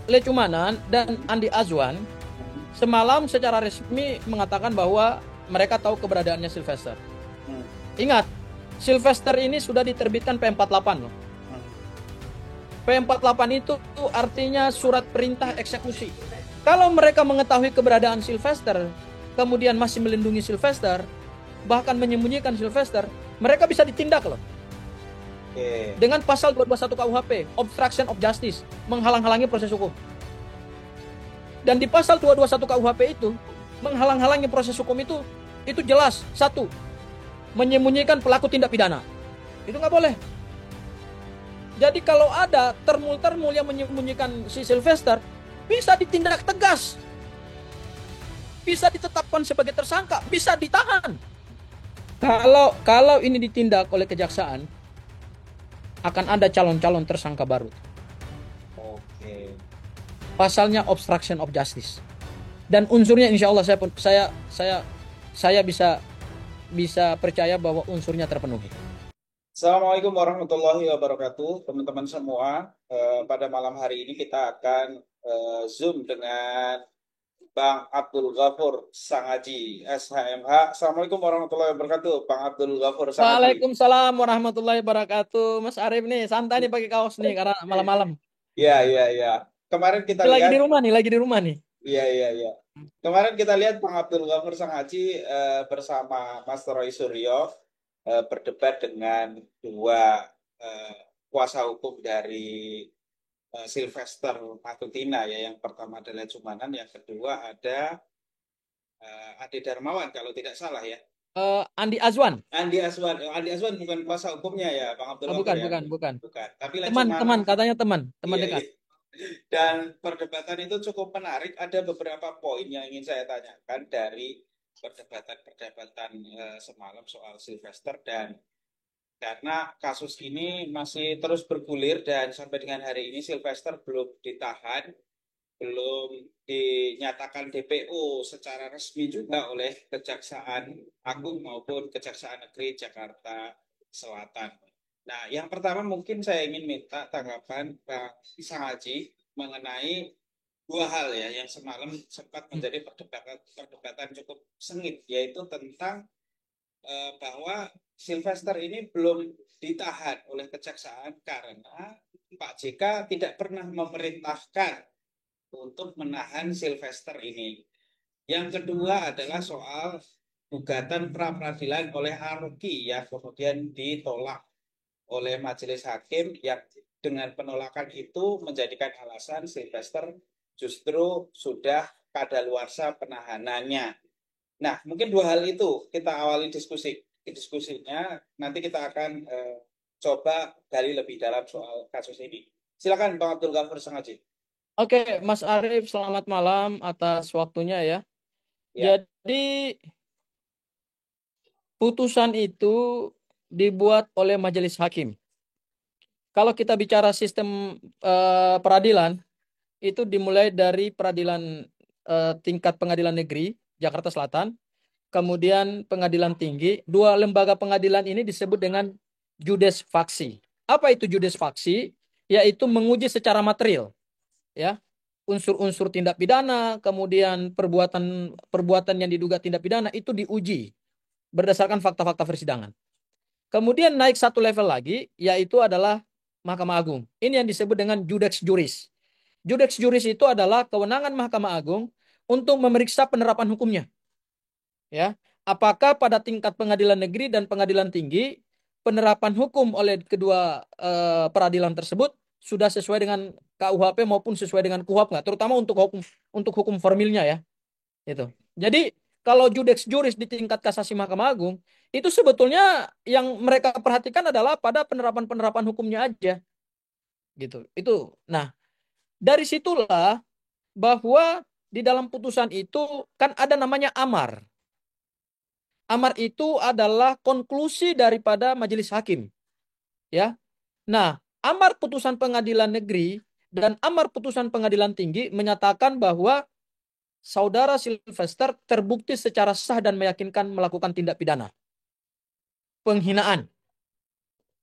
Lecumanan dan Andi Azwan semalam secara resmi mengatakan bahwa mereka tahu keberadaannya Sylvester. Ingat, Sylvester ini sudah diterbitkan P48 loh. P48 itu artinya surat perintah eksekusi. Kalau mereka mengetahui keberadaan Sylvester, kemudian masih melindungi Sylvester, bahkan menyembunyikan Sylvester, mereka bisa ditindak loh. Dengan pasal 221 KUHP, obstruction of justice, menghalang-halangi proses hukum. Dan di pasal 221 KUHP itu, menghalang-halangi proses hukum itu jelas. Satu, menyembunyikan pelaku tindak pidana. Itu nggak boleh. Jadi kalau ada termul-termul yang menyembunyikan si Sylvester, bisa ditindak tegas. Bisa ditetapkan sebagai tersangka, bisa ditahan. Kalau ini ditindak oleh kejaksaan, akan ada calon-calon tersangka baru. Oke. Pasalnya obstruction of justice. Dan unsurnya insya Allah saya bisa percaya bahwa unsurnya terpenuhi. Assalamualaikum warahmatullahi wabarakatuh, teman-teman semua. Pada malam hari ini kita akan Zoom dengan Bang Abdul Ghafur Sangaji, SHMH. Assalamualaikum warahmatullahi wabarakatuh, Bang Abdul Ghafur Sangaji. Waalaikumsalam warahmatullahi wabarakatuh. Mas Arif nih, santai nih pakai kaos nih karena malam-malam. Iya, iya, iya. Kemarin kita Lagi lihat, di rumah nih, lagi di rumah nih. iya, iya, iya. Kemarin kita lihat Bang Abdul Ghafur Sangaji bersama Mas Roy Suryo berdebat dengan dua eh, kuasa hukum dari Sylvester Matutina ya. Yang pertama adalah Cumanan, yang kedua ada Ade Darmawan kalau tidak salah ya. Andi Azwan. Andi Aswan bukan kuasa hukumnya ya, Bang Abdul Oh, Ghafur bukan, ya. bukan, bukan. Bukan. Tapi Teman-teman, katanya teman iya, dekat. iya. Dan perdebatan itu cukup menarik. Ada beberapa poin yang ingin saya tanyakan dari perdebatan-perdebatan semalam soal Sylvester, dan karena kasus ini masih terus bergulir dan sampai dengan hari ini Sylvester belum ditahan, belum dinyatakan DPO secara resmi juga oleh Kejaksaan Agung maupun Kejaksaan Negeri Jakarta Selatan. Nah, yang pertama mungkin saya ingin minta tanggapan Bang Sangaji mengenai dua hal ya yang semalam sempat menjadi perdebatan cukup sengit, yaitu tentang bahwa Sylvester ini belum ditahan oleh kejaksaan karena Pak JK tidak pernah memerintahkan untuk menahan Sylvester ini. Yang kedua adalah soal gugatan pra peradilan oleh Aroki yang kemudian ditolak oleh majelis hakim, yang dengan penolakan itu menjadikan alasan Sylvester justru sudah kadaluarsa penahanannya. Nah, mungkin dua hal itu kita awali diskusinya. Nanti kita akan coba gali lebih dalam soal kasus ini. Silakan Bang Abdul Ghafur Sangaji. Oke, Mas Arif, selamat malam atas waktunya ya. Ya. Jadi putusan itu dibuat oleh majelis hakim. Kalau kita bicara sistem peradilan, itu dimulai dari peradilan tingkat pengadilan negeri Jakarta Selatan, kemudian pengadilan tinggi. Dua lembaga pengadilan ini disebut dengan judes faksi. Apa itu judes faksi? Yaitu menguji secara material, ya, unsur-unsur tindak pidana, kemudian perbuatan perbuatan yang diduga tindak pidana itu diuji berdasarkan fakta-fakta persidangan. Kemudian naik satu level lagi, yaitu adalah Mahkamah Agung. Ini yang disebut dengan judex juris. Judex juris itu adalah kewenangan Mahkamah Agung untuk memeriksa penerapan hukumnya. Ya, apakah pada tingkat pengadilan negeri dan pengadilan tinggi penerapan hukum oleh kedua peradilan tersebut sudah sesuai dengan KUHP maupun sesuai dengan KUHAP nggak? Terutama untuk hukum formilnya ya. Itu. Jadi kalau judex juris di tingkat kasasi Mahkamah Agung itu sebetulnya yang mereka perhatikan adalah pada penerapan-penerapan hukumnya aja. Gitu. Itu. Nah, dari situlah bahwa di dalam putusan itu kan ada namanya amar. Amar itu adalah konklusi daripada majelis hakim, ya. Nah, amar putusan pengadilan negeri dan amar putusan pengadilan tinggi menyatakan bahwa saudara Sylvester terbukti secara sah dan meyakinkan melakukan tindak pidana penghinaan,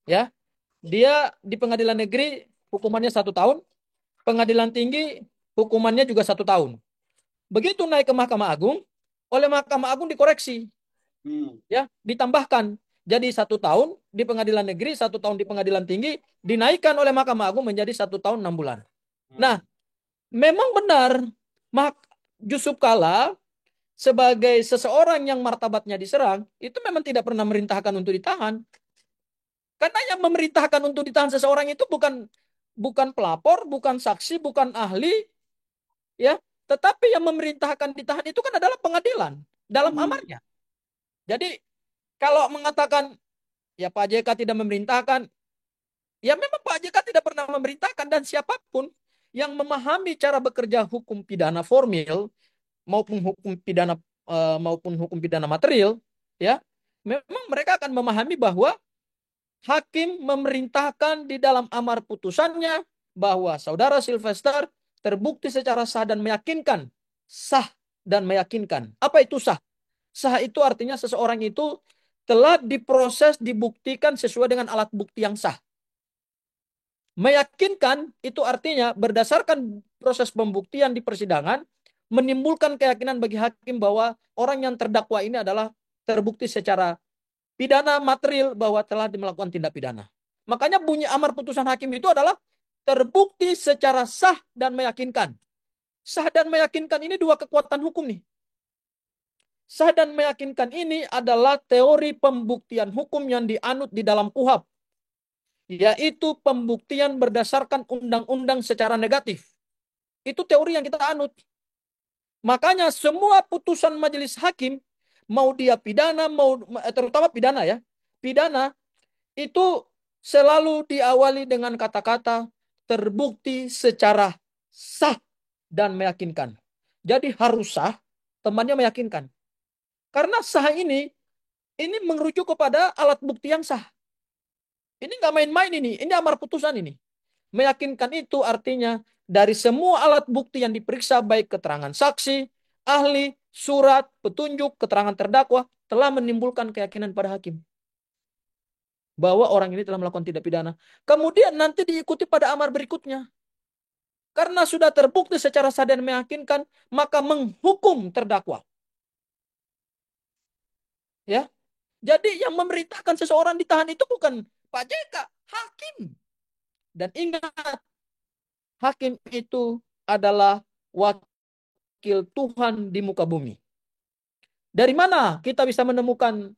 ya. Dia di pengadilan negeri hukumannya 1 tahun, pengadilan tinggi hukumannya juga 1 tahun. Begitu naik ke Mahkamah Agung, oleh Mahkamah Agung dikoreksi, Hmm. ya, ditambahkan. Jadi 1 tahun di pengadilan negeri, 1 tahun di pengadilan tinggi, dinaikkan oleh Mahkamah Agung menjadi 1 tahun 6 bulan. Hmm. Nah, memang benar, mak Yusuf Kala sebagai seseorang yang martabatnya diserang, itu memang tidak pernah memerintahkan untuk ditahan. Karena yang memerintahkan untuk ditahan seseorang itu bukan bukan pelapor, bukan saksi, bukan ahli, ya, tetapi yang memerintahkan ditahan itu kan adalah pengadilan dalam Hmm. amarnya. Jadi kalau mengatakan ya Pak JK tidak memerintahkan, ya memang Pak JK tidak pernah memerintahkan, dan siapapun yang memahami cara bekerja hukum pidana formil maupun hukum pidana maupun hukum pidana material, ya, memang mereka akan memahami bahwa hakim memerintahkan di dalam amar putusannya bahwa saudara Sylvester terbukti secara sah dan meyakinkan. Sah dan meyakinkan. Apa itu sah? Sah itu artinya seseorang itu telah diproses, dibuktikan sesuai dengan alat bukti yang sah. Meyakinkan itu artinya berdasarkan proses pembuktian di persidangan, menimbulkan keyakinan bagi hakim bahwa orang yang terdakwa ini adalah terbukti secara pidana material bahwa telah melakukan tindak pidana. Makanya bunyi amar putusan hakim itu adalah terbukti secara sah dan meyakinkan. Sah dan meyakinkan ini dua kekuatan hukum nih. Sah dan meyakinkan ini adalah teori pembuktian hukum yang dianut di dalam KUHP, yaitu pembuktian berdasarkan undang-undang secara negatif. Itu teori yang kita anut. Makanya semua putusan majelis hakim, mau dia pidana, mau terutama pidana ya, pidana itu selalu diawali dengan kata-kata terbukti secara sah dan meyakinkan. Jadi harus sah, temannya meyakinkan. Karena sah ini merujuk kepada alat bukti yang sah. Ini nggak main-main ini amar putusan ini. Meyakinkan itu artinya dari semua alat bukti yang diperiksa, baik keterangan saksi, ahli, surat, petunjuk, keterangan terdakwa, telah menimbulkan keyakinan pada hakim bahwa orang ini telah melakukan tindak pidana. Kemudian nanti diikuti pada amar berikutnya. Karena sudah terbukti secara sah dan meyakinkan, maka menghukum terdakwa. Ya, jadi yang memerintahkan seseorang ditahan itu bukan Pak JK, hakim. Dan ingat, hakim itu adalah wakil Tuhan di muka bumi. Dari mana kita bisa menemukan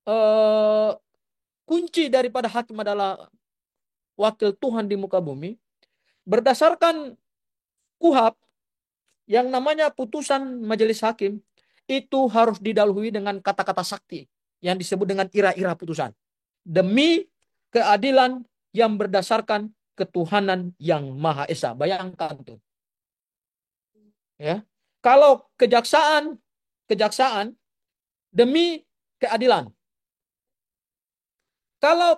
eh, kunci daripada hakim adalah wakil Tuhan di muka bumi? Berdasarkan KUHP, yang namanya putusan majelis hakim itu harus didahului dengan kata-kata sakti yang disebut dengan ira-ira putusan. Demi keadilan yang berdasarkan ketuhanan yang Maha Esa. Bayangkan tuh. Ya. Kalau kejaksaan demi keadilan. Kalau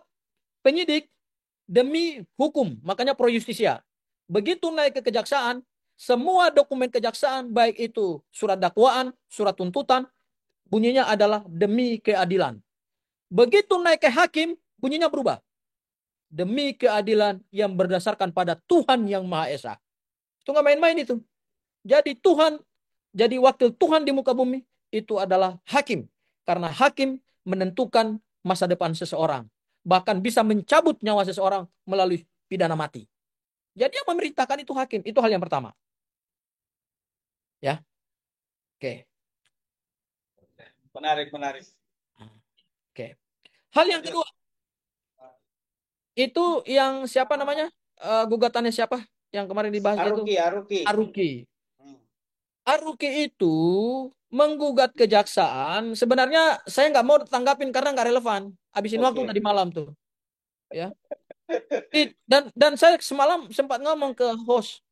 penyidik demi hukum, makanya pro justisia. Begitu naik ke kejaksaan, semua dokumen kejaksaan, baik itu surat dakwaan, surat tuntutan, bunyinya adalah demi keadilan. Begitu naik ke hakim, bunyinya berubah. Demi keadilan yang berdasarkan pada Tuhan yang Maha Esa. Itu nggak main-main itu. Jadi Tuhan, jadi wakil Tuhan di muka bumi, itu adalah hakim. Karena hakim menentukan masa depan seseorang. Bahkan bisa mencabut nyawa seseorang melalui pidana mati. Jadi yang memerintahkan itu hakim. Itu hal yang pertama. Ya, oke. Menarik, menarik. Oke. Hal yang Lanjut. kedua, itu yang siapa namanya? Gugatannya siapa? Yang kemarin dibahas itu? Aruki, Aruki. Aruki. Hmm. Aruki itu menggugat kejaksaan. Sebenarnya saya nggak mau tanggapin karena nggak relevan. Habisin waktu Oke. tadi malam tuh. Ya. Dan saya semalam sempat ngomong ke host,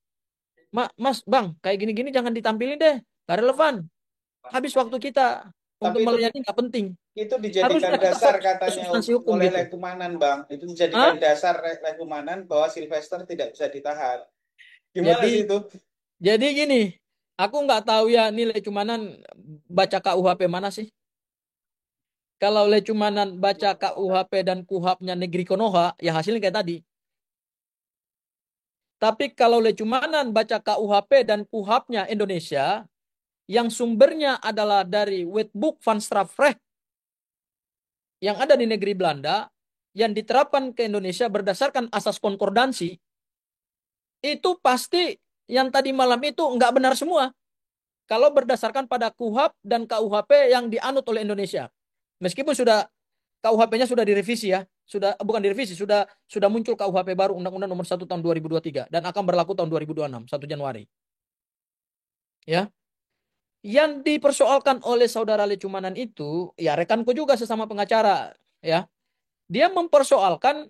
Mas, Bang, kayak gini-gini jangan ditampilin deh. Nggak relevan. Habis waktu kita untuk Tapi melayani nggak penting. itu dijadikan Harusnya kita dasar fokus ke katanya substansi hukum oleh gitu. Lekumanan, Bang. Itu dijadikan Hah? dasar Lekumanan bahwa Sylvester tidak bisa ditahan. Gimana Jadi sih itu? jadi gini, aku nggak tahu ya nilai cumanan baca KUHP mana sih. Kalau lecumanan baca KUHP dan KUHP-nya negeri Konoha, ya hasilnya kayak tadi. Tapi kalau Lecumanan baca KUHP dan KUHAP-nya Indonesia, yang sumbernya adalah dari Wetboek van Strafrecht yang ada di negeri Belanda, yang diterapkan ke Indonesia berdasarkan asas konkordansi, itu pasti yang tadi malam itu nggak benar semua. Kalau berdasarkan pada KUHAP dan KUHP yang dianut oleh Indonesia. Meskipun sudah KUHP-nya sudah direvisi ya, sudah bukan direvisi, sudah muncul KUHP baru Undang-Undang Nomor 1 Tahun 2023 dan akan berlaku tahun 2026, 1 Januari. Ya. Yang dipersoalkan oleh saudara Lecumanan itu, ya rekanku juga sesama pengacara, ya. Dia mempersoalkan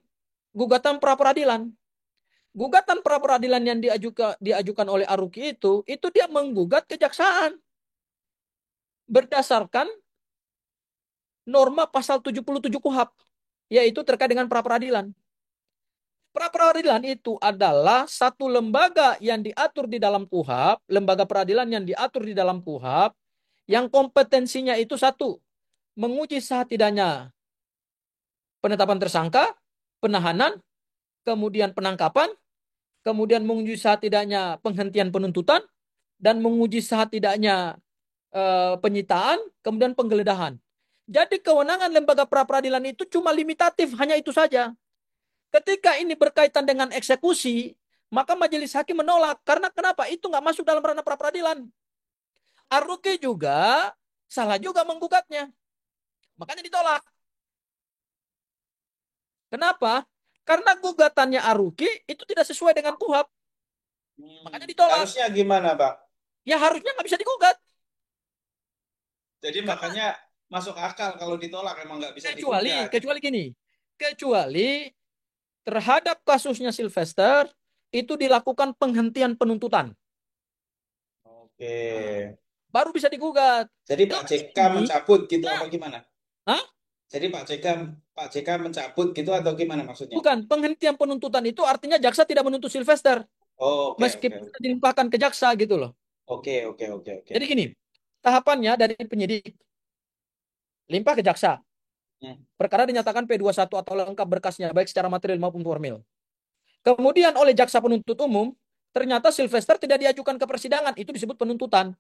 gugatan pra peradilan. Gugatan pra peradilan yang diajukan oleh Aruki itu dia menggugat kejaksaan berdasarkan norma pasal 77 KUHAP, yaitu terkait dengan pra peradilan. Pra peradilan itu adalah satu lembaga yang diatur di dalam KUHAP, lembaga peradilan yang diatur di dalam KUHAP, yang kompetensinya itu satu, menguji sah tidaknya penetapan tersangka, penahanan, kemudian penangkapan, kemudian menguji sah tidaknya penghentian penuntutan, dan menguji sah tidaknya penyitaan, kemudian penggeledahan. Jadi kewenangan lembaga pra peradilan itu cuma limitatif, hanya itu saja. Ketika ini berkaitan dengan eksekusi, maka majelis hakim menolak. Karena kenapa? Itu nggak masuk dalam ranah pra peradilan. Aruki juga salah juga menggugatnya. Makanya ditolak. Kenapa? Karena gugatannya Aruki itu tidak sesuai dengan KUHAP. Makanya ditolak. Harusnya gimana, Pak? Ya harusnya nggak bisa digugat. Jadi Karena makanya masuk akal kalau ditolak emang nggak bisa kecuali, digugat. kecuali gini. Kecuali terhadap kasusnya Sylvester itu dilakukan penghentian penuntutan. Oke. Nah, baru bisa digugat. Jadi Pak Kalau JK ini, mencabut gitu nah, apa gimana? hah? Jadi Pak JK mencabut gitu atau gimana maksudnya? Bukan, penghentian penuntutan itu artinya jaksa tidak menuntut Sylvester. Oh, oke oke Meskipun sudah dilimpahkan ke jaksa gitu loh. oke oke oke oke. Jadi gini, tahapannya dari penyidik, limpah ke jaksa. Hmm. Perkara dinyatakan P21 atau lengkap berkasnya, baik secara material maupun formil. Kemudian oleh jaksa penuntut umum, ternyata Sylvester tidak diajukan ke persidangan. Itu disebut penuntutan.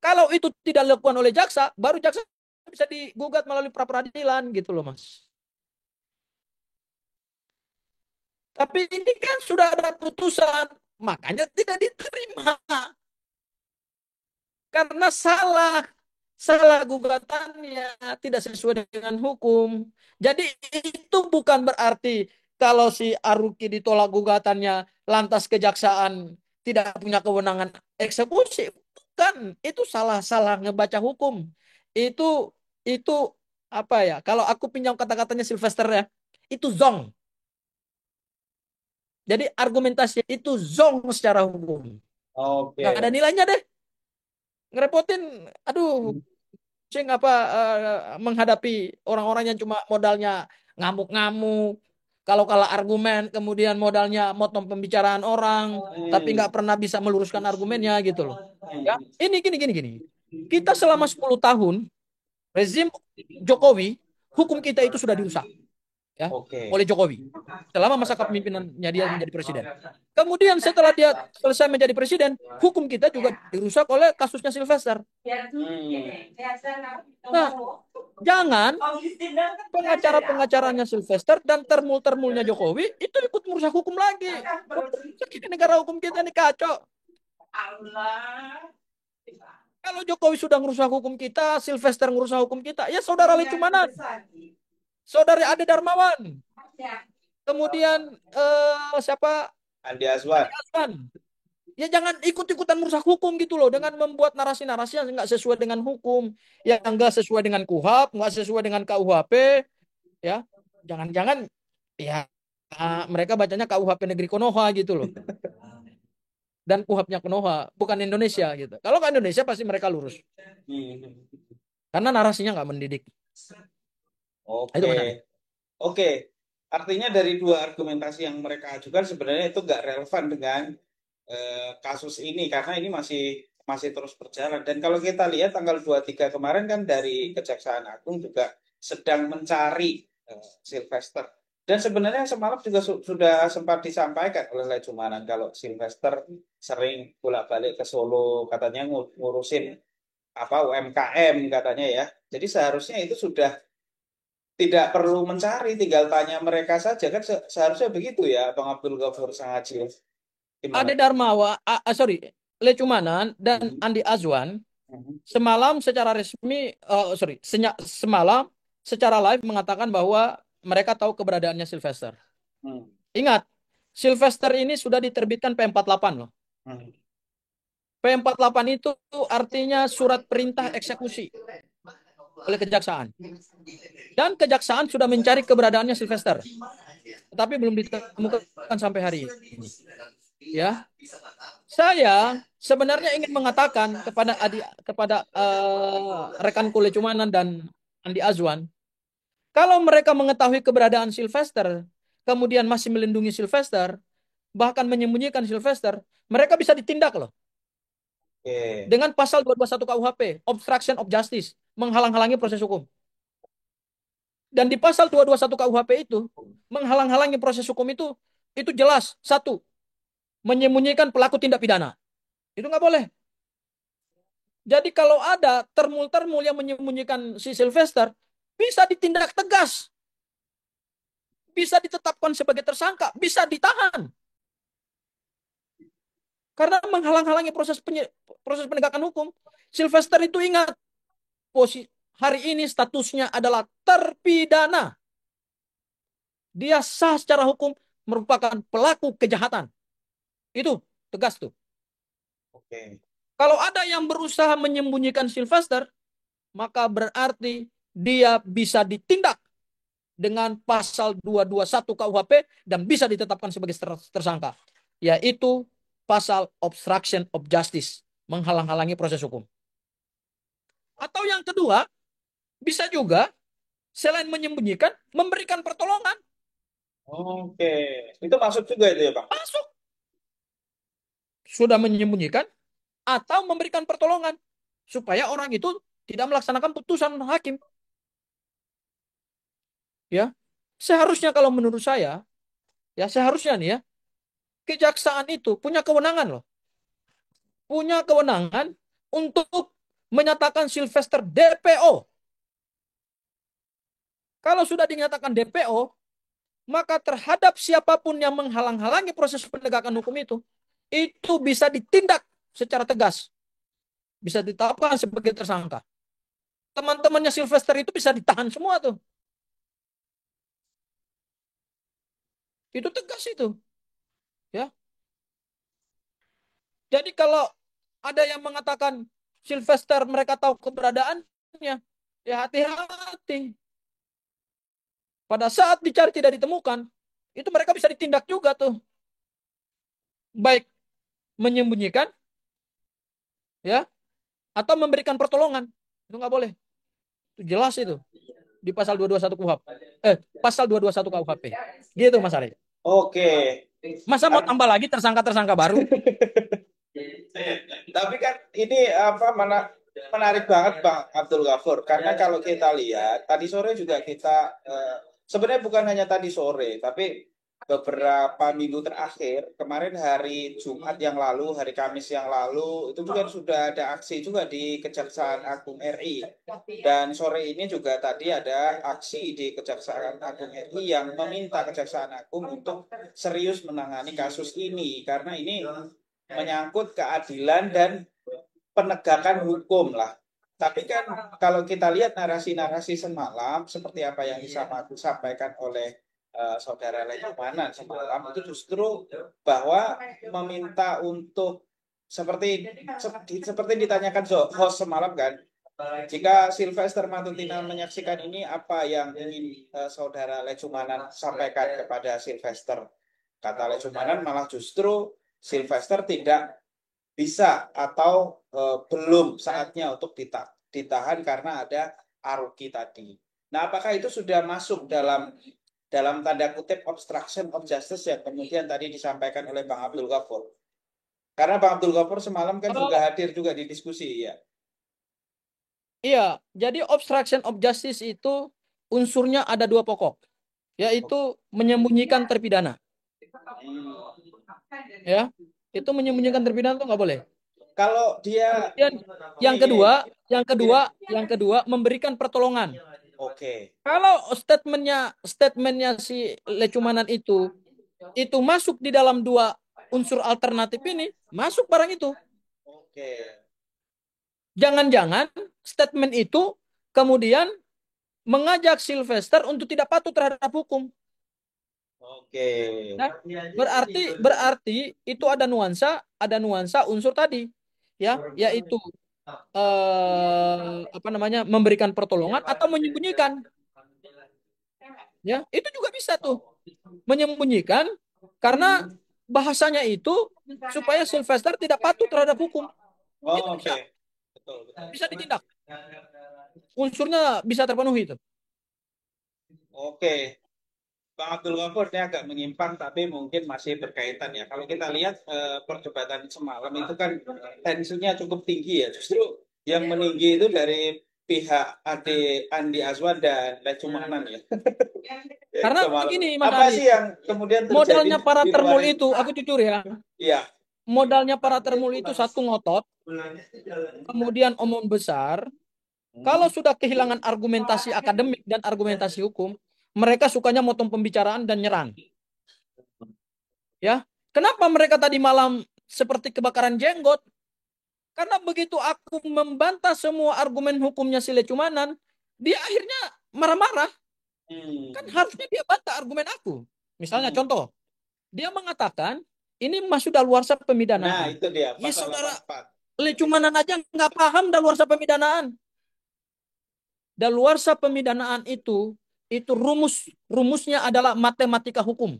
Kalau itu tidak dilakukan oleh jaksa, baru jaksa bisa digugat melalui pra peradilan gitu loh Mas. Tapi ini kan sudah ada putusan, makanya tidak diterima. Karena salah gugatannya tidak sesuai dengan hukum. Jadi itu bukan berarti kalau si Aruki ditolak gugatannya lantas kejaksaan tidak punya kewenangan eksekusi. Bukan, itu salah ngebaca hukum. Itu apa ya? Kalau aku pinjam kata-katanya Sylvester ya, itu zong. Jadi argumentasi itu zong secara hukum. Nggak ada Oke. nilainya deh. Ngerepotin, aduh, pusing apa menghadapi orang-orang yang cuma modalnya ngamuk-ngamuk, kalau kalah argumen, kemudian modalnya motong pembicaraan orang, tapi Hmm. nggak pernah bisa meluruskan argumennya gitu loh. Ya, Hmm. ini gini. Kita selama 10 tahun rezim Jokowi, hukum kita itu sudah dirusak ya Oke. oleh Jokowi selama masa kepemimpinannya dia menjadi presiden. Kemudian setelah dia selesai menjadi presiden, hukum kita juga dirusak oleh kasusnya Sylvester. Hmm. Nah, jangan pengacara-pengacaranya Sylvester dan termul-termulnya Jokowi itu ikut merusak hukum lagi. Ini negara hukum kita ini kacau. Kalau Jokowi sudah merusak hukum kita, Sylvester merusak hukum kita, ya saudara Lecumanan, saudari Ade Darmawan, kemudian siapa? Andi Andi Azwar. Azwan. Ya jangan ikut-ikutan merusak hukum gitu loh dengan membuat narasi-narasi yang nggak sesuai dengan hukum, yang nggak sesuai dengan KUHAP, nggak sesuai dengan KUHP, ya. Jangan-jangan ya mereka bacanya KUHP Negeri Konoha gitu loh. Dan KUHAP-nya Konoha, bukan Indonesia gitu. Kalau ke Indonesia pasti mereka lurus. Hmm. Karena narasinya nggak mendidik. Itu Oke. Mas. Oke. Artinya dari dua argumentasi yang mereka ajukan sebenarnya itu nggak relevan dengan kasus ini karena ini masih masih terus berjalan. Dan kalau kita lihat tanggal 23 kemarin kan dari Kejaksaan Agung juga sedang mencari Sylvester. Dan sebenarnya semalam juga sudah sempat disampaikan oleh Lecumanan kalau Sylvester sering bolak-balik ke Solo, katanya ngurusin apa UMKM katanya ya. Jadi seharusnya itu sudah tidak perlu mencari, tinggal tanya mereka saja kan seharusnya begitu ya, Bang Abdul Ghafur Sangajil. Gimana? Ade Darmawa, sorry, Lecumanan dan Mhm, Andi Azwan mhm, semalam secara resmi, sorry, semalam secara live mengatakan bahwa mereka tahu keberadaannya Sylvester. mhm, Ingat, Sylvester ini sudah diterbitkan P48 loh. mhm. P48 itu artinya surat perintah eksekusi oleh kejaksaan. Dan kejaksaan sudah mencari keberadaannya Sylvester, tetapi belum ditemukan sampai hari ini. Ya, saya sebenarnya ingin mengatakan kepada rekan kuliah Cumanan dan Andi Azwan, kalau mereka mengetahui keberadaan Sylvester, kemudian masih melindungi Sylvester, bahkan menyembunyikan Sylvester, mereka bisa ditindak loh Oke, dengan pasal 221 KUHP, obstruction of justice, menghalang-halangi proses hukum. Dan di pasal 221 KUHP itu, menghalang-halangi proses hukum itu jelas. Satu, menyembunyikan pelaku tindak pidana. Itu nggak boleh. Jadi kalau ada termul-termul yang menyembunyikan si Sylvester, bisa ditindak tegas. Bisa ditetapkan sebagai tersangka. Bisa ditahan. Karena menghalang-halangi proses penegakan hukum. Sylvester itu ingat, hari ini statusnya adalah terpidana. Dia sah secara hukum merupakan pelaku kejahatan. Itu tegas tuh. oke, Kalau ada yang berusaha menyembunyikan Sylvester, maka berarti dia bisa ditindak dengan pasal 221 KUHP dan bisa ditetapkan sebagai tersangka, yaitu pasal obstruction of justice, menghalang-halangi proses hukum. Atau yang kedua, bisa juga selain menyembunyikan, memberikan pertolongan. oke. Itu masuk juga itu ya, Bang? Masuk. Sudah menyembunyikan atau memberikan pertolongan supaya orang itu tidak melaksanakan putusan hakim. Ya, seharusnya kalau menurut saya, ya seharusnya nih ya, kejaksaan itu punya kewenangan loh, punya kewenangan untuk menyatakan Sylvester DPO. Kalau sudah dinyatakan DPO, maka terhadap siapapun yang menghalang-halangi proses penegakan hukum itu bisa ditindak secara tegas, bisa ditetapkan sebagai tersangka. Teman-temannya Sylvester itu bisa ditahan semua tuh. Itu tegas itu, ya. Jadi kalau ada yang mengatakan Sylvester mereka tahu keberadaannya, ya hati-hati. Pada saat dicari tidak ditemukan, itu mereka bisa ditindak juga tuh. Baik menyembunyikan, ya, atau memberikan pertolongan. Itu nggak boleh. Itu jelas itu di pasal 221 KUHP. Pasal 221 KUHP. Gitu Mas Ari. Oke. Masa mau tambah lagi tersangka-tersangka baru? Tapi kan ini apa mana menarik banget Bang Abdul Ghafur karena kalau kita lihat tadi sore juga kita sebenarnya bukan hanya tadi sore tapi beberapa minggu terakhir kemarin hari Jumat yang lalu hari Kamis yang lalu itu juga sudah ada aksi juga di Kejaksaan Agung RI dan sore ini juga tadi ada aksi di Kejaksaan Agung RI yang meminta Kejaksaan Agung untuk serius menangani kasus ini karena ini menyangkut keadilan dan penegakan hukum lah. Tapi kan kalau kita lihat narasi-narasi semalam seperti apa yang disampaikan oleh saudara Lekumanan semalam itu justru bahwa meminta untuk seperti ditanyakan host semalam kan, jika Sylvester Matutina menyaksikan ini apa yang ingin saudara Lecumanan sampaikan kepada Sylvester? Kata Lecumanan malah justru Sylvester tidak bisa atau belum saatnya untuk ditahan karena ada Aruki tadi. Nah, apakah itu sudah masuk dalam tanda kutip obstruction of justice yang kemudian tadi disampaikan oleh Bang Abdul Ghafur? Karena Bang Abdul Ghafur semalam kan juga Oh, hadir juga di diskusi ya. iya. Jadi obstruction of justice itu unsurnya ada dua pokok. yaitu menyembunyikan terpidana. Ya, itu menyembunyikan terpidana itu nggak boleh. Kalau dia Kemudian yang ini kedua, yang gini, kedua, yang kedua memberikan pertolongan. oke, Kalau statementnya si Lecumanan itu masuk di dalam dua unsur alternatif ini, masuk barang itu. oke, Jangan-jangan statement itu kemudian mengajak Sylvester untuk tidak patuh terhadap hukum. oke. Nah, berarti berarti itu ada nuansa unsur tadi, ya, yaitu apa namanya memberikan pertolongan atau menyembunyikan, ya, itu juga bisa tuh menyembunyikan karena bahasanya itu supaya Sylvester tidak patuh terhadap hukum, itu Oh, bisa oke. Betul, betul. bisa ditindak, unsurnya bisa terpenuhi itu. Oke. Bang Abdul Ghafur ini agak menyimpang tapi mungkin masih berkaitan ya. Kalau kita lihat perdebatan semalam itu kan tensinya cukup tinggi ya. Justru yang meninggi itu dari pihak Andi Azwan dan Lecumanan ya. Karena Semalam. begini Mas Apa Ari, sih yang kemudian terjadi modalnya para di luar termul itu? itu, aku jujur ya, Iya. modalnya para termul itu satu ngotot, kemudian omong besar. Kalau Hmm. sudah kehilangan argumentasi akademik dan argumentasi hukum, mereka sukanya motong pembicaraan dan nyerang. Ya, kenapa mereka tadi malam seperti kebakaran jenggot? Karena begitu aku membantah semua argumen hukumnya si Lecumanan, dia akhirnya marah-marah. Kan Hmm. harusnya dia bantah argumen aku. Misalnya Hmm. contoh, dia mengatakan ini masuk daluarsa Nah, pemidanaan. itu dia Ya pasal saudara 84. Lecumanan aja nggak paham daluarsa pemidanaan. Daluarsa pemidanaan itu rumusnya adalah matematika hukum.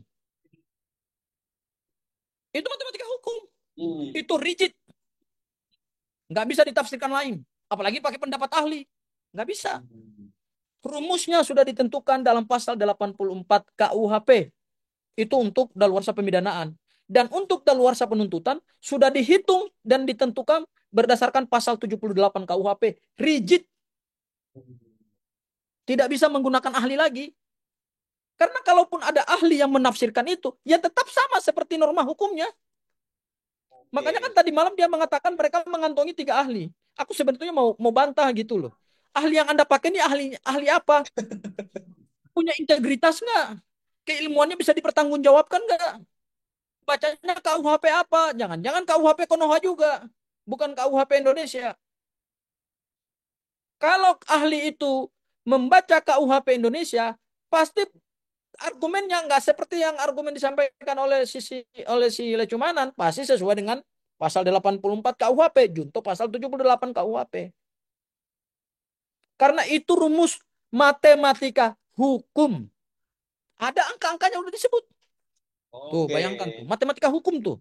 Itu matematika hukum. Hmm. Itu rigid, nggak bisa ditafsirkan lain. Apalagi pakai pendapat ahli, nggak bisa. Hmm. Rumusnya sudah ditentukan dalam pasal 84 KUHP. Itu untuk daluarsa pemidanaan. Dan untuk daluarsa penuntutan sudah dihitung dan ditentukan berdasarkan pasal 78 KUHP. Rigid, tidak bisa menggunakan ahli lagi. Karena kalaupun ada ahli yang menafsirkan itu, ya tetap sama seperti norma hukumnya. Makanya kan Oke. tadi malam dia mengatakan mereka mengantongi 3 ahli. Aku sebetulnya mau mau bantah gitu loh. Ahli yang Anda pakai ini ahli ahli apa? Punya integritas nggak? Keilmuannya bisa dipertanggungjawabkan nggak? Bacanya KUHP apa? Jangan-jangan KUHP Konoha juga. Bukan KUHP Indonesia. Kalau ahli itu membaca KUHP Indonesia, pasti argumennya nggak seperti yang argumen disampaikan oleh si Lecumanan. Pasti sesuai dengan pasal 84 KUHP, junto pasal 78 KUHP. Karena itu rumus matematika hukum. Ada angka-angkanya udah disebut. Tuh, Oke. bayangkan tuh, matematika hukum tuh.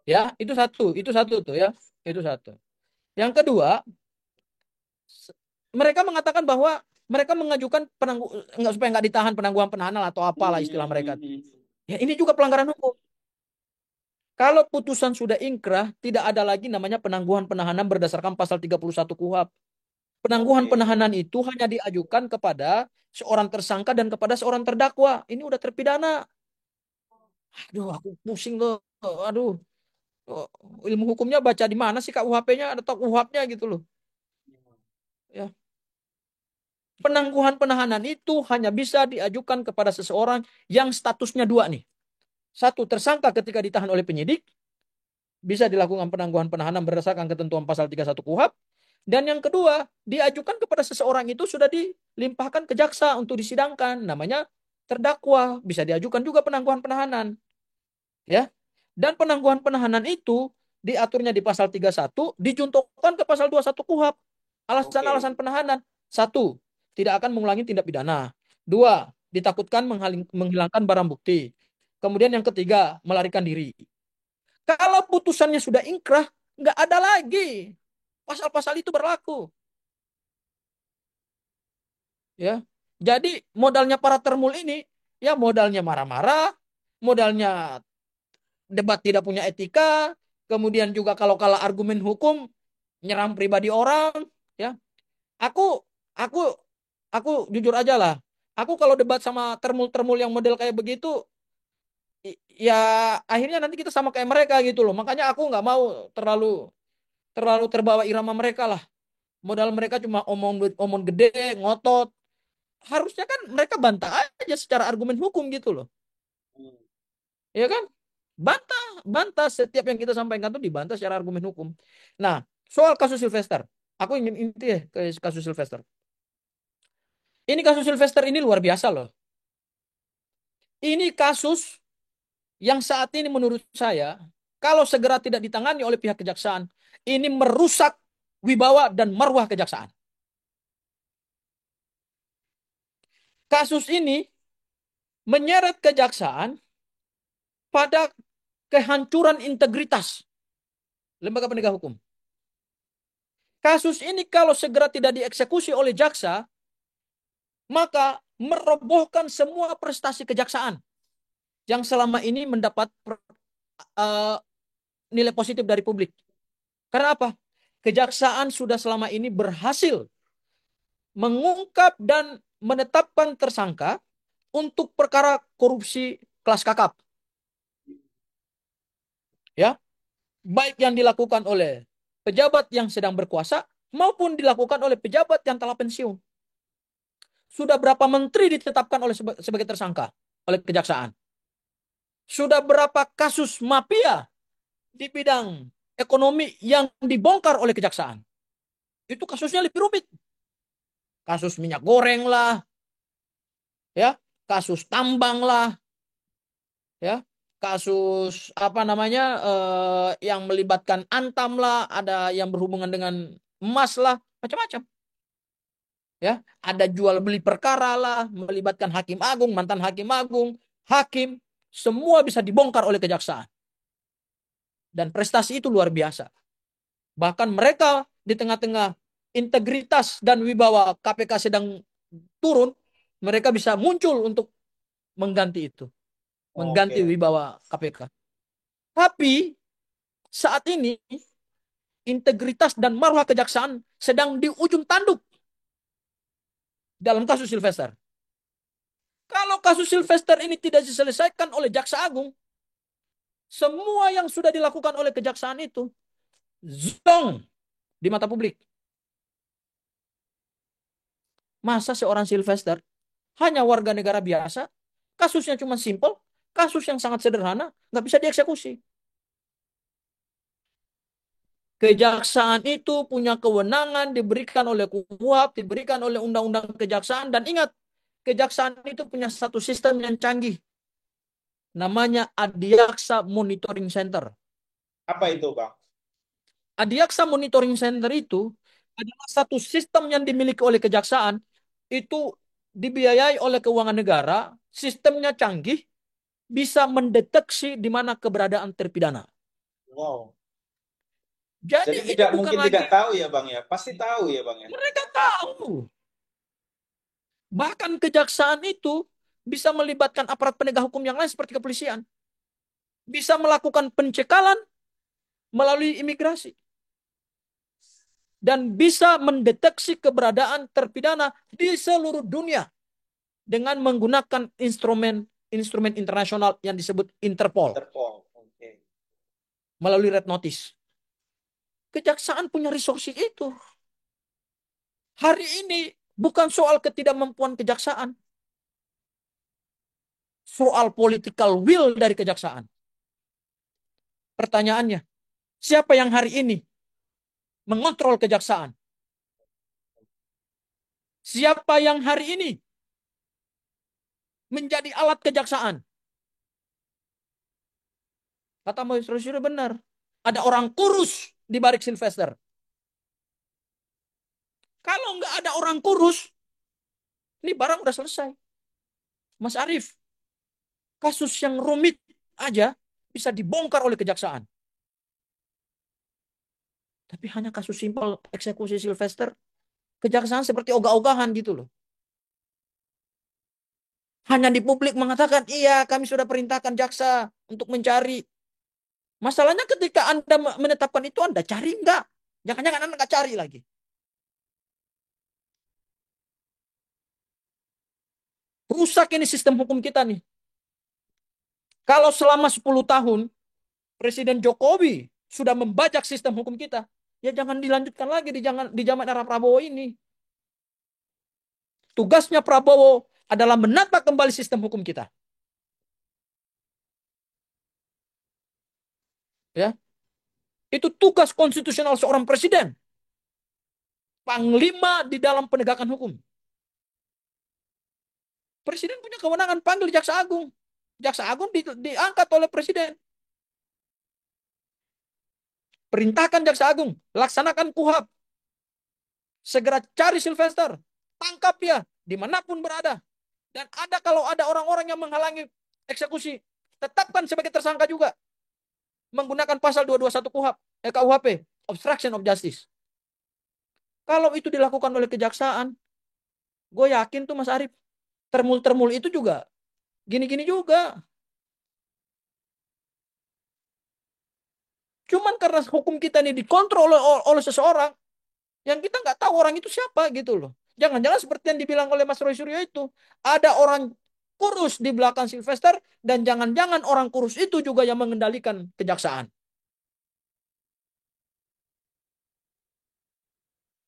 Ya, itu satu tuh ya. Itu satu. Yang kedua, mereka mengatakan bahwa mereka mengajukan nggak supaya nggak ditahan penangguhan penahanan atau apalah istilah mereka. Ya, ini juga pelanggaran hukum. Kalau putusan sudah ingkrah, tidak ada lagi namanya penangguhan penahanan berdasarkan pasal 31 KUHP. Penangguhan Oke. penahanan itu hanya diajukan kepada seorang tersangka dan kepada seorang terdakwa. Ini udah terpidana. Aduh, aku pusing loh. Aduh, oh, ilmu hukumnya baca di mana sih KUHP-nya atau KUHP-nya gitu loh. Ya. Penangguhan penahanan itu hanya bisa diajukan kepada seseorang yang statusnya dua nih. Satu, tersangka ketika ditahan oleh penyidik, bisa dilakukan penangguhan penahanan berdasarkan ketentuan pasal 31 KUHP. Dan yang kedua, diajukan kepada seseorang itu sudah dilimpahkan ke jaksa untuk disidangkan. Namanya terdakwa. Bisa diajukan juga penangguhan penahanan. Ya. Dan penangguhan penahanan itu diaturnya di pasal 31, dijuntukkan ke pasal 21 KUHP. Oke. Alasan-alasan penahanan. Satu, tidak akan mengulangi tindak pidana. Dua, ditakutkan menghilangkan barang bukti. Kemudian yang ketiga, melarikan diri. Kalau putusannya sudah ingkrah, nggak ada lagi pasal-pasal itu berlaku. Ya, jadi modalnya para termul ini, ya modalnya marah-marah, modalnya debat tidak punya etika, kemudian juga kalau kalah argumen hukum, nyerang pribadi orang. Ya, aku, aku, aku jujur aja lah. Aku kalau debat sama termul-termul yang model kayak begitu, ya akhirnya nanti kita sama kayak mereka gitu loh. Makanya aku nggak mau terlalu terlalu terbawa irama mereka lah. Modal mereka cuma omong omong gede, ngotot. Harusnya kan mereka bantah aja secara argumen hukum gitu loh. Hmm. Ya kan? Bantah, bantah setiap yang kita sampaikan tuh dibantah secara argumen hukum. Nah, soal kasus Sylvester. Aku ingin inti ya ke kasus Sylvester. Ini kasus Sylvester ini luar biasa loh. Ini kasus yang saat ini menurut saya, kalau segera tidak ditangani oleh pihak kejaksaan, ini merusak wibawa dan marwah kejaksaan. Kasus ini menyeret kejaksaan pada kehancuran integritas lembaga penegak hukum. Kasus ini kalau segera tidak dieksekusi oleh jaksa, maka merobohkan semua prestasi kejaksaan yang selama ini mendapat uh, nilai positif dari publik. Karena apa? Kejaksaan sudah selama ini berhasil mengungkap dan menetapkan tersangka untuk perkara korupsi kelas kakap. Ya, baik yang dilakukan oleh pejabat yang sedang berkuasa maupun dilakukan oleh pejabat yang telah pensiun. Sudah berapa menteri ditetapkan oleh sebagai tersangka oleh kejaksaan? Sudah berapa kasus mafia di bidang ekonomi yang dibongkar oleh kejaksaan? Itu kasusnya lebih rumit. Kasus minyak goreng lah, ya, kasus tambang lah, ya, kasus apa namanya yang melibatkan Antam lah, ada yang berhubungan dengan emas lah, macam-macam. Ya, ada jual beli perkara lah, melibatkan hakim agung, mantan hakim, semua bisa dibongkar oleh kejaksaan. Dan prestasi itu luar biasa. Bahkan mereka di tengah-tengah integritas dan wibawa KPK sedang turun, mereka bisa muncul untuk mengganti itu, mengganti Oke. wibawa KPK. Tapi saat ini integritas dan marwah kejaksaan sedang di ujung tanduk dalam kasus Sylvester. Kalau kasus Sylvester ini tidak diselesaikan oleh Jaksa Agung, semua yang sudah dilakukan oleh kejaksaan itu zong di mata publik. Masa seorang Sylvester hanya warga negara biasa, kasusnya cuma simpel, kasus yang sangat sederhana, nggak bisa dieksekusi. Kejaksaan itu punya kewenangan diberikan oleh KUHP, diberikan oleh Undang-Undang Kejaksaan, dan ingat, kejaksaan itu punya satu sistem yang canggih, namanya Adiaksa Monitoring Center. Apa itu, Bang? Adiaksa Monitoring Center itu adalah satu sistem yang dimiliki oleh kejaksaan, itu dibiayai oleh keuangan negara, sistemnya canggih, bisa mendeteksi di mana keberadaan terpidana. Wow. Jadi Jadi ini tidak bukan mungkin lagi tidak tahu ya, Bang ya. Pasti tahu ya, Bang ya. mereka tahu. Bahkan kejaksaan itu bisa melibatkan aparat penegak hukum yang lain seperti kepolisian. Bisa melakukan pencekalan melalui imigrasi. Dan bisa mendeteksi keberadaan terpidana di seluruh dunia dengan menggunakan instrumen internasional yang disebut Interpol Interpol. Oke. melalui Red Notice. Kejaksaan punya resources itu. Hari ini bukan soal ketidakmampuan kejaksaan, soal political will dari kejaksaan. Pertanyaannya, siapa yang hari ini mengontrol kejaksaan? Siapa yang hari ini menjadi alat kejaksaan? Kata Maestro Siri benar. Ada orang kurus di balik Sylvester. Kalau nggak ada orang kurus, ini barang udah selesai. Mas Arief, kasus yang rumit aja bisa dibongkar oleh kejaksaan. Tapi hanya kasus simpel eksekusi Sylvester, kejaksaan seperti ogah-ogahan gitu loh. Hanya di publik mengatakan, iya kami sudah perintahkan jaksa untuk mencari. Masalahnya ketika Anda menetapkan itu, Anda cari enggak? Jangan-jangan Anda enggak cari lagi. Rusak ini sistem hukum kita nih. Kalau selama 10 tahun Presiden Jokowi sudah membajak sistem hukum kita, ya jangan dilanjutkan lagi di zaman era Prabowo ini. Tugasnya Prabowo adalah menata kembali sistem hukum kita. Ya, itu tugas konstitusional seorang presiden, panglima di dalam penegakan hukum. Presiden punya kewenangan panggil jaksa agung. Jaksa agung diangkat oleh presiden. Perintahkan jaksa agung, laksanakan KUHAP. Segera cari Sylvester, tangkap dia dimanapun berada. Dan kalau ada orang-orang yang menghalangi eksekusi, tetapkan sebagai tersangka juga menggunakan pasal 221 KUHP, obstruction of justice. Kalau itu dilakukan oleh kejaksaan, gue yakin tuh Mas Arief, termul-termul itu juga gini-gini juga. Cuman karena hukum kita ini dikontrol oleh seseorang yang kita nggak tahu orang itu siapa gitu loh. Jangan-jangan seperti yang dibilang oleh Mas Roy Suryo itu, ada orang kurus di belakang Sylvester dan jangan-jangan orang kurus itu juga yang mengendalikan kejaksaan.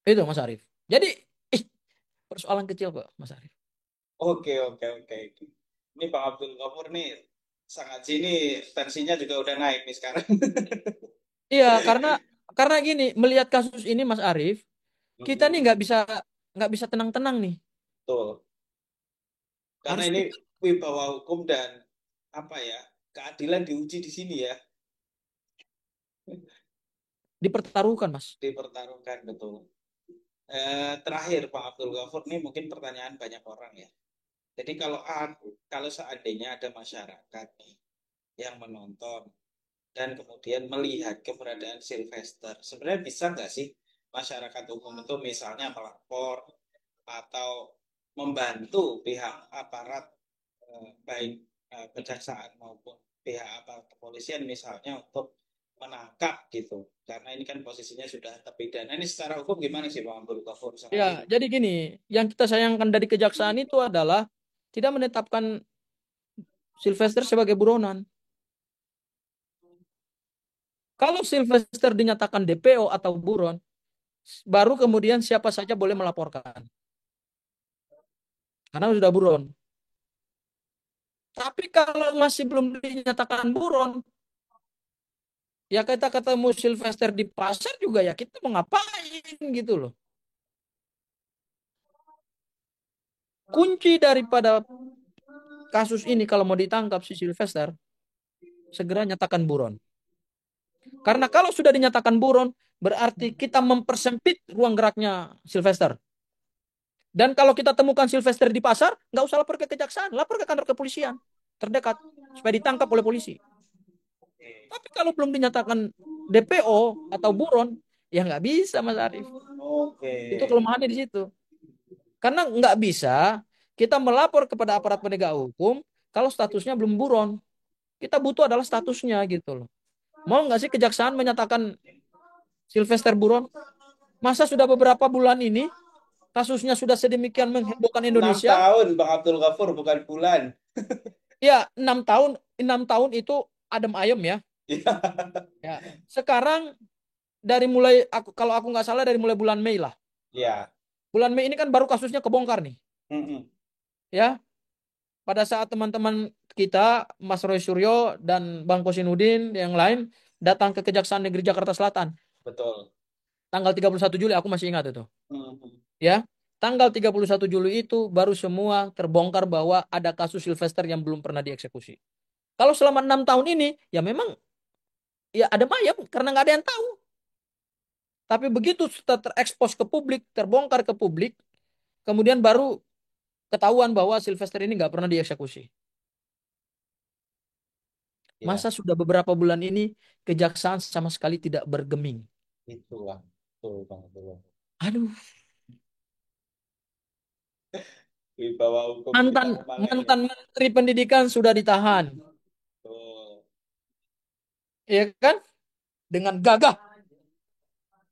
Itu Mas Arief. Jadi ih, persoalan kecil kok Mas Arief. Oke, oke, oke. Ini Bang Abdul Ghafur nih sangat sini tensinya juga udah naik nih sekarang. Iya, karena gini, melihat kasus ini Mas Arief, kita nih Mm-mm. nggak bisa tenang-tenang nih. Betul. Karena Harus ini kita wibawa hukum dan apa ya, keadilan diuji di sini ya, dipertaruhkan, Mas. dipertaruhkan betul. Terakhir Pak Abdul Ghafur ini mungkin pertanyaan banyak orang ya. Jadi kalau seandainya ada masyarakat nih yang menonton dan kemudian melihat keberadaan Sylvester, sebenarnya bisa nggak sih masyarakat umum itu misalnya melapor atau membantu pihak aparat baik kejaksaan maupun pihak aparat kepolisian misalnya untuk menangkap gitu, karena ini kan posisinya sudah terpidana. Ini secara hukum gimana sih Bang Abdul Ghafur soal Ya, ini? jadi gini, yang kita sayangkan dari kejaksaan itu adalah tidak menetapkan Sylvester sebagai buronan. Kalau Sylvester dinyatakan DPO atau buron, baru kemudian siapa saja boleh melaporkan. Karena sudah buron. Tapi kalau masih belum dinyatakan buron, ya kita ketemu Sylvester di pasar juga ya kita mau ngapain gitu loh. Kunci daripada kasus ini kalau mau ditangkap si Sylvester, segera nyatakan buron. Karena kalau sudah dinyatakan buron, berarti kita mempersempit ruang geraknya Sylvester. Dan kalau kita temukan Sylvester di pasar, nggak usah lapor ke kejaksaan, lapor ke kantor kepolisian terdekat supaya ditangkap oleh polisi. Tapi kalau belum dinyatakan DPO atau buron, ya nggak bisa Mas Arief. Oke. Itu kelemahannya di situ. Karena nggak bisa kita melapor kepada aparat penegak hukum kalau statusnya belum buron. Kita butuh adalah statusnya gitu loh. Mau nggak sih kejaksaan menyatakan Sylvester buron? Masa sudah beberapa bulan ini kasusnya sudah sedemikian menghebohkan 6 Indonesia? tahun Bang Abdul Ghafur bukan bulan. Ya 6 tahun, 6 tahun itu adem ayem ya. Ya sekarang dari mulai kalau aku nggak salah dari mulai bulan Mei lah. Ya. Bulan Mei ini kan baru kasusnya kebongkar nih. Mm-mm. Ya pada saat teman-teman kita Mas Roy Suryo dan Bang Kosinudin yang lain datang ke Kejaksaan Negeri Jakarta Selatan Betul. tanggal 31 Juli aku masih ingat itu. Mm-mm. Ya, tanggal 31 Juli itu baru semua terbongkar bahwa ada kasus Sylvester yang belum pernah dieksekusi. Kalau selama 6 tahun ini, ya memang ya ada mayat karena nggak ada yang tahu. Tapi begitu sudah terekspos ke publik, terbongkar ke publik, kemudian baru ketahuan bahwa Sylvester ini nggak pernah dieksekusi. Ya, Masa sudah beberapa bulan ini kejaksaan sama sekali tidak bergeming. itulah. Betul Bang Abdul Ghafur. Aduh, Wibawa hukum kita mantan kemana ini? mantan Menteri Pendidikan sudah ditahan, Betul. ya kan? Dengan gagah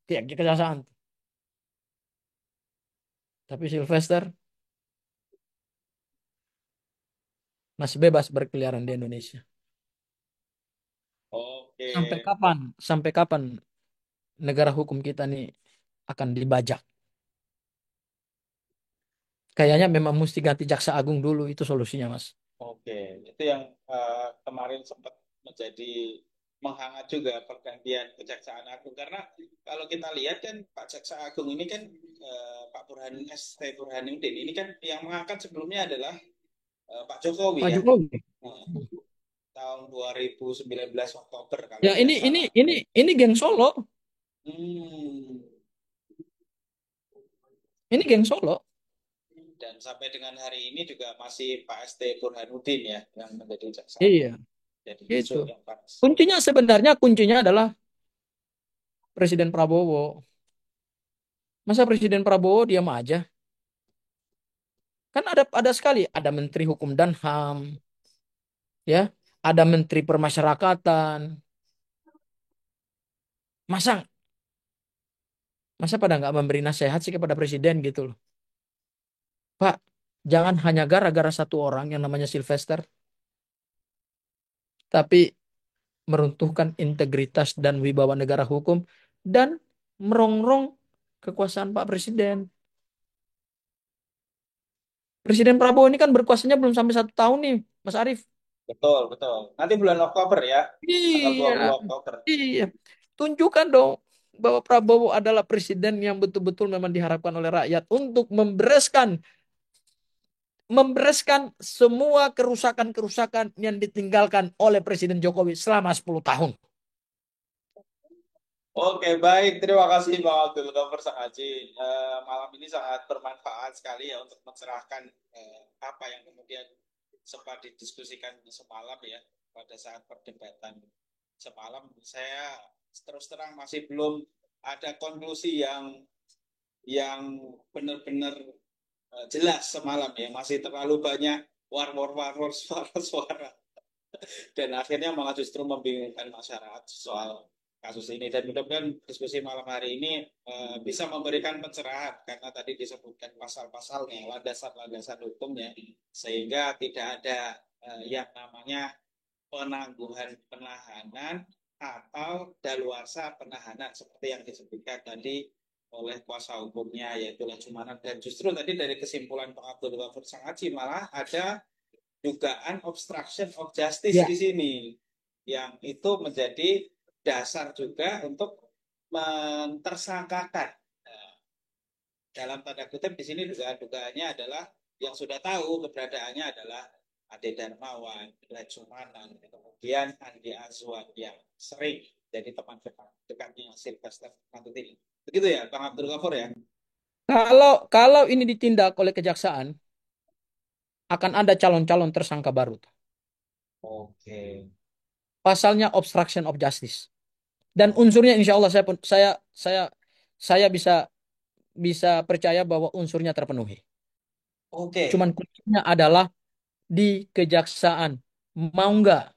pihak kejaksaan. Tapi Sylvester masih bebas berkeliaran di Indonesia. Oke. Sampai kapan? Sampai kapan negara hukum kita nih akan dibajak? Kayaknya memang mesti ganti jaksa agung dulu itu solusinya, Mas. Oke, itu yang kemarin sempat menjadi menghangat juga pergantian Kejaksaan Agung karena kalau kita lihat kan Pak Jaksa Agung ini kan Pak Burhanuddin ini kan yang mengangkat sebelumnya adalah Pak Jokowi Pak ya. Jokowi. Nah, tahun 2019 Oktober kalau Ya tidak ini ini salah. ini ini geng Solo. Hmm. Ini geng Solo. Dan sampai dengan hari ini juga masih Pak ST Burhanuddin ya yang menjadi jaksa Iya, agung. Jadi gitu. isu yang panas. Kuncinya sebenarnya kuncinya adalah Presiden Prabowo. Masa Presiden Prabowo diam aja? Kan ada sekali, ada Menteri Hukum dan HAM, ya, ada Menteri Permasyarakatan. Masa masa pada nggak memberi nasihat sih kepada Presiden gitu loh. Pak, jangan hanya gara-gara satu orang yang namanya Sylvester, tapi meruntuhkan integritas dan wibawa negara hukum dan merongrong kekuasaan Pak Presiden. Presiden Prabowo ini kan berkuasanya belum sampai 1 tahun nih, Mas Arief. Betul, betul. Nanti bulan Oktober ya, tanggal Iya, 20 Oktober. iya. Tunjukkan dong bahwa Prabowo adalah presiden yang betul-betul memang diharapkan oleh rakyat untuk membereskan semua kerusakan-kerusakan yang ditinggalkan oleh Presiden Jokowi selama 10 tahun. Oke, baik. Terima kasih Bang Abdul Ghaffar Sangaji. Malam ini sangat bermanfaat sekali ya untuk mencerahkan apa yang kemudian sempat didiskusikan semalam ya pada saat perdebatan semalam. Saya terus terang masih belum ada konklusi yang benar-benar jelas semalam ya. Masih terlalu banyak war-war suara-suara dan akhirnya malah justru membingungkan masyarakat soal kasus ini dan mudah-mudahan diskusi malam hari ini bisa memberikan pencerahan karena tadi disebutkan pasal-pasalnya, landasan-landasan hukumnya sehingga tidak ada yang namanya penangguhan penahanan atau daluarsa penahanan seperti yang disebutkan tadi oleh kuasa hukumnya yaitu Lajumanan dan justru tadi dari kesimpulan Pak Abdul Ghafur Sangaji malah ada dugaan obstruction of justice Ya, di sini yang itu menjadi dasar juga untuk mentersangkakan. Nah, dalam tanda kutip di sini dugaan-dugaannya adalah yang sudah tahu keberadaannya adalah Ade Darmawan, Lecumanan, kemudian Andi Azwan yang sering jadi teman dekatnya Sylvester Matutin. Begitu ya, Bang Abdul Ghafur ya? kalau kalau ini ditindak oleh kejaksaan, akan ada calon-calon tersangka baru. Oke. Pasalnya obstruction of justice. Dan unsurnya insya Allah saya bisa bisa percaya bahwa unsurnya terpenuhi. Oke. Cuman kuncinya adalah di kejaksaan. Mau nggak?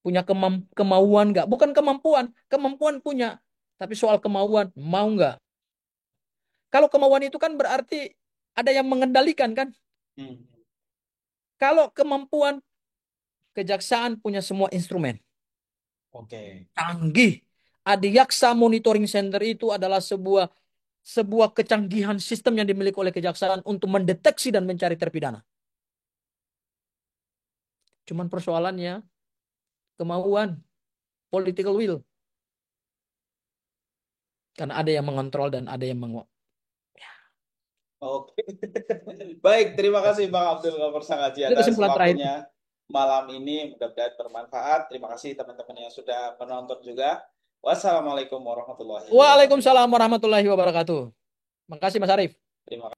Punya kemauan nggak? Bukan kemampuan. Kemampuan punya. Tapi soal kemauan, mau nggak? Kalau kemauan itu kan berarti ada yang mengendalikan kan? Hmm. Kalau kemampuan, kejaksaan punya semua instrumen. Oke. Canggih. Adiaksa Monitoring Center itu adalah sebuah sebuah kecanggihan sistem yang dimiliki oleh kejaksaan untuk mendeteksi dan mencari terpidana. Cuman persoalannya kemauan, political will. Karena ada yang mengontrol dan ada yang menguak. Oke. Baik, terima kasih Bang Abdul Ghaffar Sangaji Itu atas kesimpulan terakhir. waktunya malam ini. Mudah-mudahan bermanfaat. Terima kasih teman-teman yang sudah menonton juga. Wassalamualaikum warahmatullahi wabarakatuh. Waalaikumsalam warahmatullahi wabarakatuh. Makasih Mas Arief. Terima